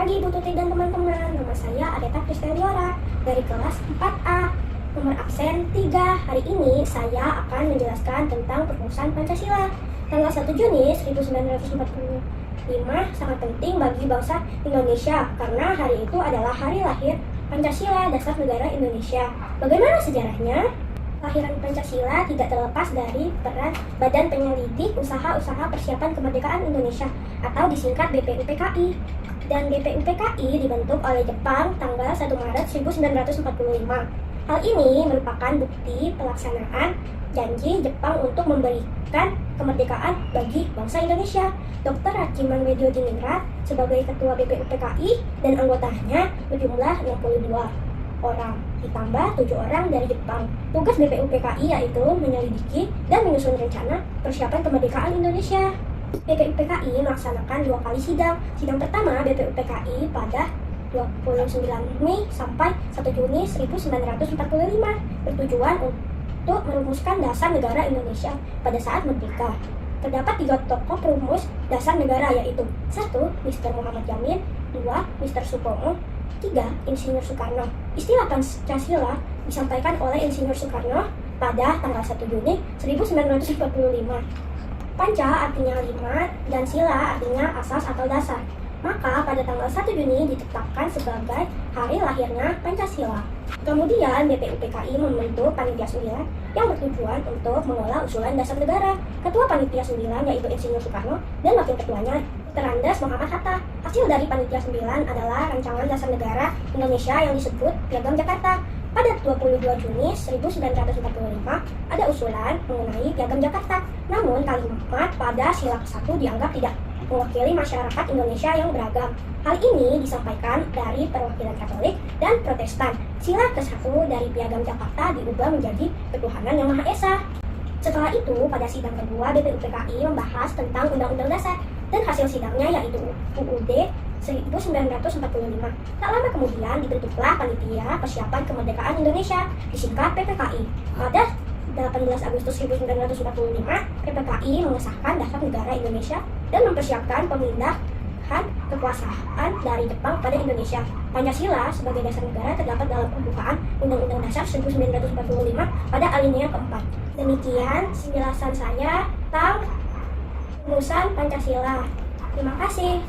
pagi Ibu Tuti dan teman-teman. Nama saya Adeta Kristeliora dari kelas 4A. Nomor absen 3. Hari ini saya akan menjelaskan tentang perumusan Pancasila. Tanggal 1 Juni 1945 sangat penting bagi bangsa Indonesia karena hari itu adalah hari lahir Pancasila, dasar negara Indonesia. Bagaimana sejarahnya? Lahiran Pancasila tidak terlepas dari peran Badan Penyelidik Usaha-Usaha Persiapan Kemerdekaan Indonesia atau disingkat BPUPKI. Dan BPUPKI dibentuk oleh Jepang tanggal 1 Maret 1945. Hal ini merupakan bukti pelaksanaan janji Jepang untuk memberikan kemerdekaan bagi bangsa Indonesia. Dr. Raciman Weddiodiningrat sebagai Ketua BPUPKI dan anggotanya berjumlah 62 orang, ditambah 7 orang dari Jepang. Tugas BPUPKI yaitu menyelidiki dan menyusun rencana persiapan kemerdekaan Indonesia. BPUPKI melaksanakan 2 kali sidang. Sidang pertama BPUPKI pada 29 Mei sampai 1 Juni 1945 bertujuan untuk merumuskan dasar negara Indonesia pada saat merdeka. Terdapat 3 tokoh perumus dasar negara yaitu 1. Mr. Muhammad Yamin, 2. Mr. Supomo, 3. Insinyur Soekarno. Istilah Pancasila disampaikan oleh Insinyur Soekarno pada tanggal 1 Juni 1945. Panca artinya 5 dan sila artinya asas atau dasar. Maka pada tanggal 1 Juni ditetapkan sebagai hari lahirnya Pancasila. Kemudian BPUPKI membentuk Panitia 9 yang bertujuan untuk mengolah usulan dasar negara. Ketua Panitia 9 yaitu Insinyur Soekarno dan wakil ketuanya Terandas Muhammad Hatta. Hasil dari Panitia 9 adalah rancangan dasar negara Indonesia yang disebut Piagam Jakarta. Pada 22 Juni 1945 ada usulan mengenai Piagam Jakarta. Namun kalimat pada sila ke-1 dianggap tidak mewakili masyarakat Indonesia yang beragam. Hal ini disampaikan dari perwakilan Katolik dan Protestan. Sila ke-1 dari Piagam Jakarta diubah menjadi ketuhanan yang Maha Esa. Setelah itu, pada sidang kedua BPUPKI membahas tentang Undang-Undang Dasar dan hasil sidangnya yaitu UUD 1945. Tak lama kemudian dibentuklah Panitia Persiapan Kemerdekaan Indonesia, disingkat PPKI. Pada 18 Agustus 1945, PPKI mengesahkan Dasar Negara Indonesia dan mempersiapkan pemindahan kekuasaan dari Jepang pada Indonesia. Pancasila sebagai dasar negara terdapat dalam pembukaan Undang-Undang Dasar 1945 pada alinea keempat. Demikian penjelasan saya tentang perumusan Pancasila. Terima kasih.